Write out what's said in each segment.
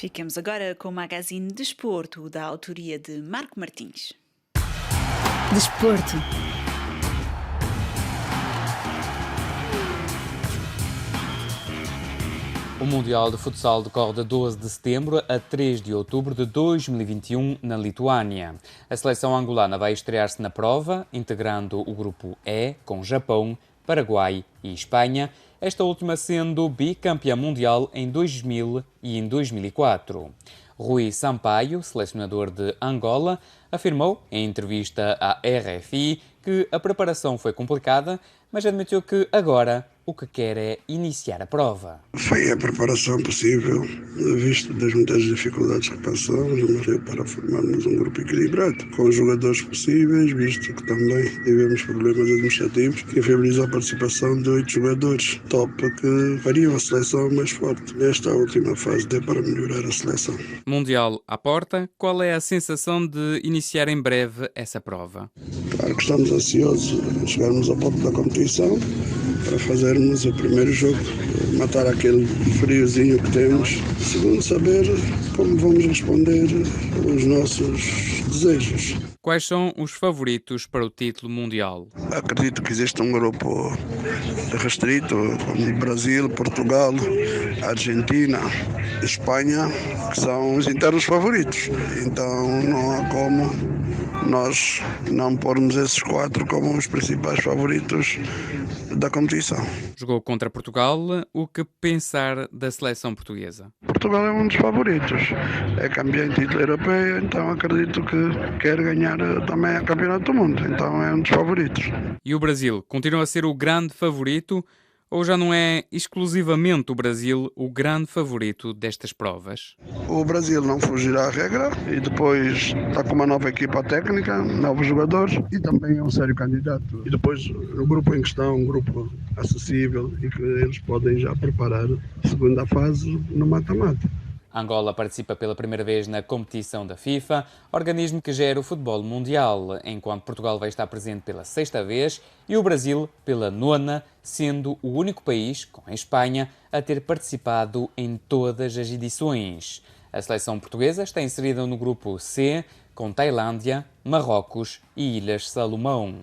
Ficamos agora com o Magazine Desporto, da autoria de Marco Martins. Desporto. O Mundial de Futsal decorre de 12 de setembro a 3 de outubro de 2021 na Lituânia. A seleção angolana vai estrear-se na prova, integrando o grupo E, com Japão, Paraguai e Espanha, esta última sendo bicampeã mundial em 2000 e em 2004. Rui Sampaio, selecionador de Angola, afirmou em entrevista à RFI que a preparação foi complicada, mas admitiu que agora o que quer é iniciar a prova. Foi a preparação possível, visto das muitas dificuldades que passamos, mas deu para formarmos um grupo equilibrado, com os jogadores possíveis, visto que também tivemos problemas administrativos que inviabilizou a participação de 8 jogadores top que fariam a seleção mais forte. Nesta última fase deu para melhorar a seleção. Mundial à porta, qual é a sensação de iniciar em breve essa prova? Claro que estamos ansiosos de chegarmos ao ponto da competição para fazermos o primeiro jogo, matar aquele friozinho que temos. Segundo, saber como vamos responder aos nossos desejos. Quais são os favoritos para o título mundial? Acredito que existe um grupo restrito, como Brasil, Portugal, Argentina, Espanha, que são os internos favoritos. Então não há como nós não pormos esses 4 como os principais favoritos da competição. Jogou contra Portugal. O que pensar da seleção portuguesa? Portugal é um dos favoritos. É campeão em título europeu, então acredito que quer ganhar também o campeonato do mundo. Então é um dos favoritos. E o Brasil continua a ser o grande favorito ou já não é exclusivamente o Brasil o grande favorito destas provas? O Brasil não fugirá à regra e depois está com uma nova equipa técnica, novos jogadores e também é um sério candidato. E depois o grupo em questão, um grupo acessível e que eles podem já preparar a segunda fase no mata-mata. Angola participa pela primeira vez na competição da FIFA, organismo que gera o futebol mundial, enquanto Portugal vai estar presente pela 6ª vez e o Brasil pela 9ª, sendo o único país, com a Espanha, a ter participado em todas as edições. A seleção portuguesa está inserida no grupo C, com Tailândia, Marrocos e Ilhas Salomão.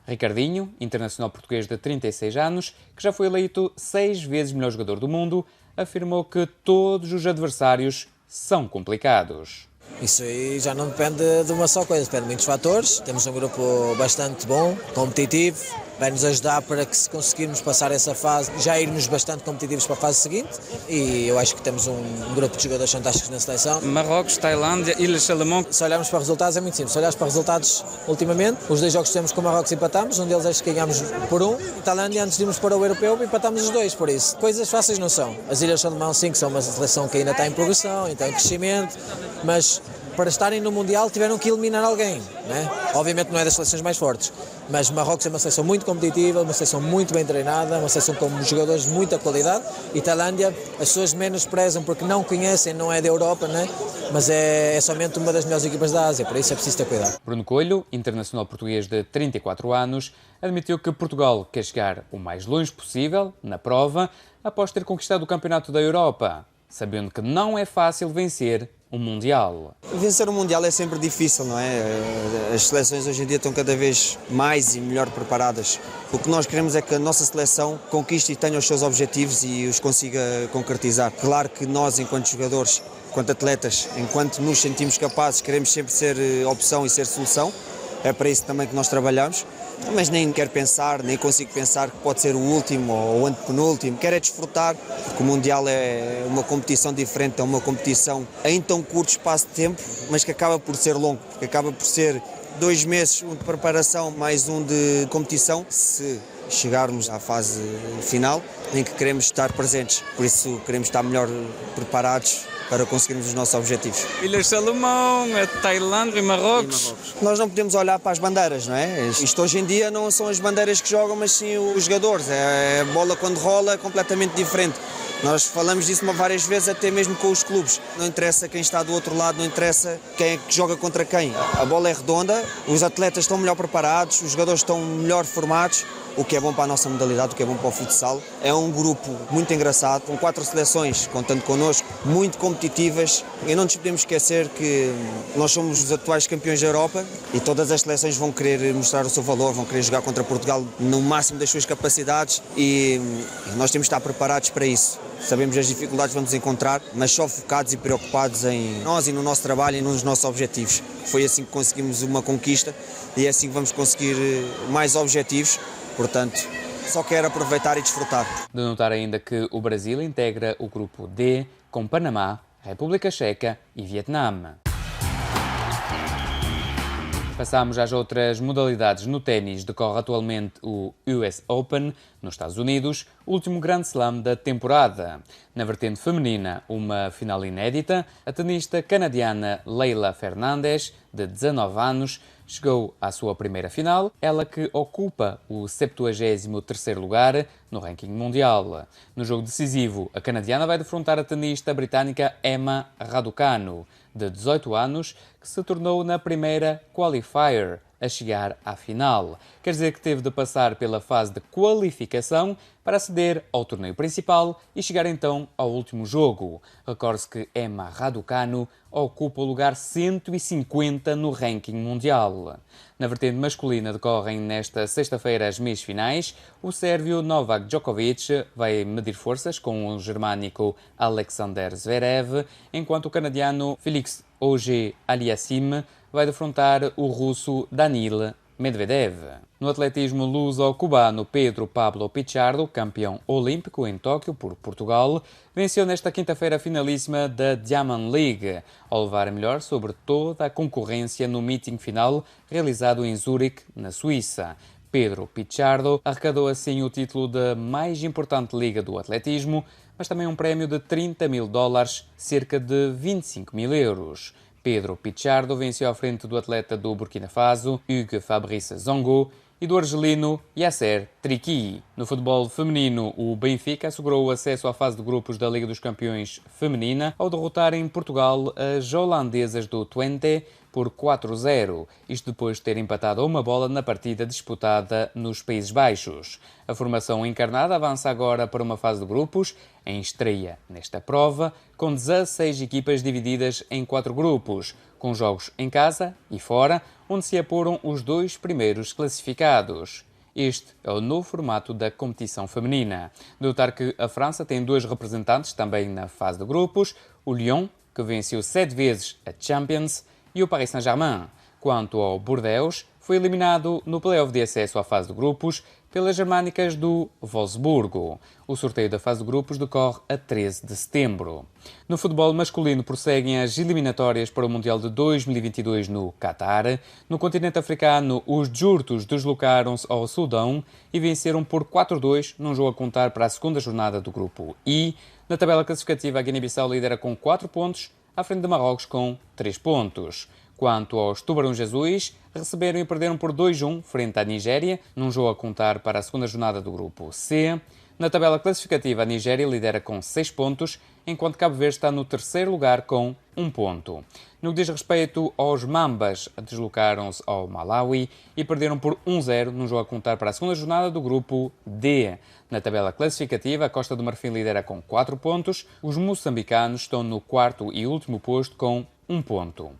Ricardinho, internacional português de 36 anos, que já foi eleito 6 vezes melhor jogador do mundo, afirmou que todos os adversários são complicados. Isso aí já não depende de uma só coisa, depende de muitos fatores. Temos um grupo bastante bom, competitivo, vai nos ajudar para que, se conseguirmos passar essa fase, já irmos bastante competitivos para a fase seguinte. E eu acho que temos um grupo de jogadores fantásticos na seleção. Marrocos, Tailândia, Ilhas Salomão. Se olharmos para resultados é muito simples. Se olharmos para resultados ultimamente, os 2 jogos que temos com o Marrocos empatámos, um deles acho que ganhámos por 1. E Tailândia, antes de irmos para o Europeu, empatámos os 2, por isso. Coisas fáceis não são. As Ilhas Salomão, sim, que são uma seleção que ainda está em progressão, ainda está em crescimento, mas para estarem no Mundial tiveram que eliminar alguém, né? Obviamente não é das seleções mais fortes, mas Marrocos é uma seleção muito competitiva, uma seleção muito bem treinada, uma seleção com jogadores de muita qualidade, e Tailândia as pessoas menosprezam porque não conhecem, não é da Europa, né? Mas é somente uma das melhores equipas da Ásia, por isso é preciso ter cuidado. Bruno Coelho, internacional português de 34 anos, admitiu que Portugal quer chegar o mais longe possível na prova após ter conquistado o Campeonato da Europa, sabendo que não é fácil vencer um Mundial. Vencer um Mundial é sempre difícil, não é? As seleções hoje em dia estão cada vez mais e melhor preparadas. O que nós queremos é que a nossa seleção conquiste e tenha os seus objetivos e os consiga concretizar. Claro que nós, enquanto jogadores, enquanto atletas, enquanto nos sentimos capazes, queremos sempre ser opção e ser solução. É para isso também que nós trabalhamos. Mas nem quero pensar, nem consigo pensar que pode ser o último ou o antepenúltimo. Quero é desfrutar, porque o Mundial é uma competição diferente, é uma competição em tão curto espaço de tempo, mas que acaba por ser longo, porque acaba por ser 2 meses, um de preparação mais um de competição, se chegarmos à fase final, em que queremos estar presentes. Por isso queremos estar melhor preparados para conseguirmos os nossos objetivos. Ilhas Salomão, Tailândia e Marrocos. Nós não podemos olhar para as bandeiras, não é? Isto hoje em dia não são as bandeiras que jogam, mas sim os jogadores. A bola quando rola é completamente diferente. Nós falamos disso várias vezes, até mesmo com os clubes. Não interessa quem está do outro lado, não interessa quem é que joga contra quem. A bola é redonda, os atletas estão melhor preparados, os jogadores estão melhor formados o que é bom para a nossa modalidade, o que é bom para o futsal. É um grupo muito engraçado, com 4 seleções, contando connosco, muito competitivas. E não nos podemos esquecer que nós somos os atuais campeões da Europa e todas as seleções vão querer mostrar o seu valor, vão querer jogar contra Portugal no máximo das suas capacidades e nós temos de estar preparados para isso. Sabemos as dificuldades que vamos encontrar, mas só focados e preocupados em nós e no nosso trabalho e nos nossos objetivos. Foi assim que conseguimos uma conquista e é assim que vamos conseguir mais objetivos, portanto, só quero aproveitar e desfrutar. De notar ainda que o Brasil integra o grupo D com Panamá, República Checa e Vietnã. Passamos às outras modalidades. No ténis decorre atualmente o US Open, nos Estados Unidos, o último Grand Slam da temporada. Na vertente feminina, uma final inédita, a tenista canadiana Leylah Fernandez, de 19 anos, chegou à sua primeira final, ela que ocupa o 73º lugar no ranking mundial. No jogo decisivo, a canadiana vai defrontar a tenista britânica Emma Raducanu, de 18 anos, que se tornou na primeira qualifier a chegar à final. Quer dizer que teve de passar pela fase de qualificação para aceder ao torneio principal e chegar então ao último jogo. Recorde-se que Emma Raducanu ocupa o lugar 150 no ranking mundial. Na vertente masculina decorrem nesta sexta-feira as meias-finais. O sérvio Novak Djokovic vai medir forças com o germânico Alexander Zverev, enquanto o canadiano Felix Auger-Aliassime vai defrontar o russo Danil Medvedev. No atletismo luso-cubano, Pedro Pablo Pichardo, campeão olímpico em Tóquio por Portugal, venceu nesta quinta-feira a finalíssima da Diamond League, ao levar a melhor sobre toda a concorrência no meeting final realizado em Zurique, na Suíça. Pedro Pichardo arrecadou assim o título da mais importante liga do atletismo, mas também um prémio de $30.000, cerca de 25.000 euros. Pedro Pichardo venceu à frente do atleta do Burkina Faso, Hugues Fabrice Zongo, e do argelino Yasser Triki. No futebol feminino, o Benfica assegurou o acesso à fase de grupos da Liga dos Campeões Feminina ao derrotar em Portugal as holandesas do Twente por 4-0, isto depois de ter empatado a uma bola na partida disputada nos Países Baixos. A formação encarnada avança agora para uma fase de grupos, em estreia nesta prova, com 16 equipas divididas em 4 grupos, com jogos em casa e fora, onde se apuram os 2 primeiros classificados. Este é o novo formato da competição feminina. De notar que a França tem 2 representantes também na fase de grupos, o Lyon, que venceu 7 vezes a Champions, e o Paris Saint-Germain. Quanto ao Bordeaux, foi eliminado no play-off de acesso à fase de grupos pelas germânicas do Wolfsburgo. O sorteio da fase de grupos decorre a 13 de setembro. No futebol masculino prosseguem as eliminatórias para o Mundial de 2022 no Catar. No continente africano, os Jurtos deslocaram-se ao Sudão e venceram por 4-2 num jogo a contar para a segunda jornada do grupo I. Na tabela classificativa, a Guiné-Bissau lidera com 4 pontos, à frente de Marrocos com 3 pontos. Quanto aos Tubarões Azuis, receberam e perderam por 2-1 frente à Nigéria, num jogo a contar para a segunda jornada do grupo C. Na tabela classificativa, a Nigéria lidera com 6 pontos, enquanto Cabo Verde está no terceiro lugar com 1 ponto. No que diz respeito aos Mambas, deslocaram-se ao Malawi e perderam por 1-0 num jogo a contar para a segunda jornada do grupo D. Na tabela classificativa, a Costa do Marfim lidera com 4 pontos, os moçambicanos estão no quarto e último posto com 1 ponto.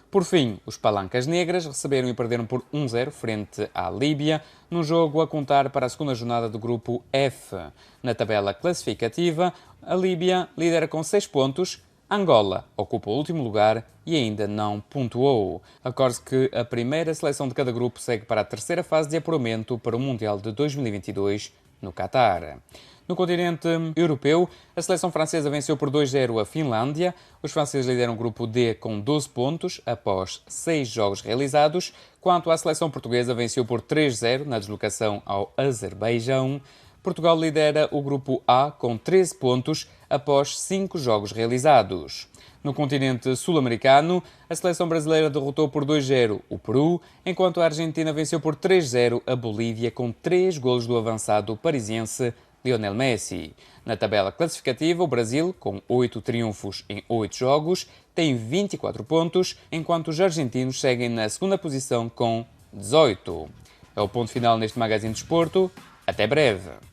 Por fim, os Palancas Negras receberam e perderam por 1-0 frente à Líbia, num jogo a contar para a segunda jornada do grupo F. Na tabela classificativa, a Líbia lidera com 6 pontos, Angola ocupa o último lugar e ainda não pontuou. Recorde-se que a primeira seleção de cada grupo segue para a terceira fase de apuramento para o Mundial de 2022 no Catar. No continente europeu, a seleção francesa venceu por 2-0 a Finlândia. Os franceses lideram o grupo D com 12 pontos após 6 jogos realizados, quanto à seleção portuguesa venceu por 3-0 na deslocação ao Azerbaijão. Portugal lidera o grupo A com 13 pontos após 5 jogos realizados. No continente sul-americano, a seleção brasileira derrotou por 2-0 o Peru, enquanto a Argentina venceu por 3-0 a Bolívia com 3 golos do avançado parisiense Lionel Messi. Na tabela classificativa, o Brasil, com 8 triunfos em 8 jogos, tem 24 pontos, enquanto os argentinos seguem na segunda posição com 18. É o ponto final neste Magazine de Desporto. Até breve!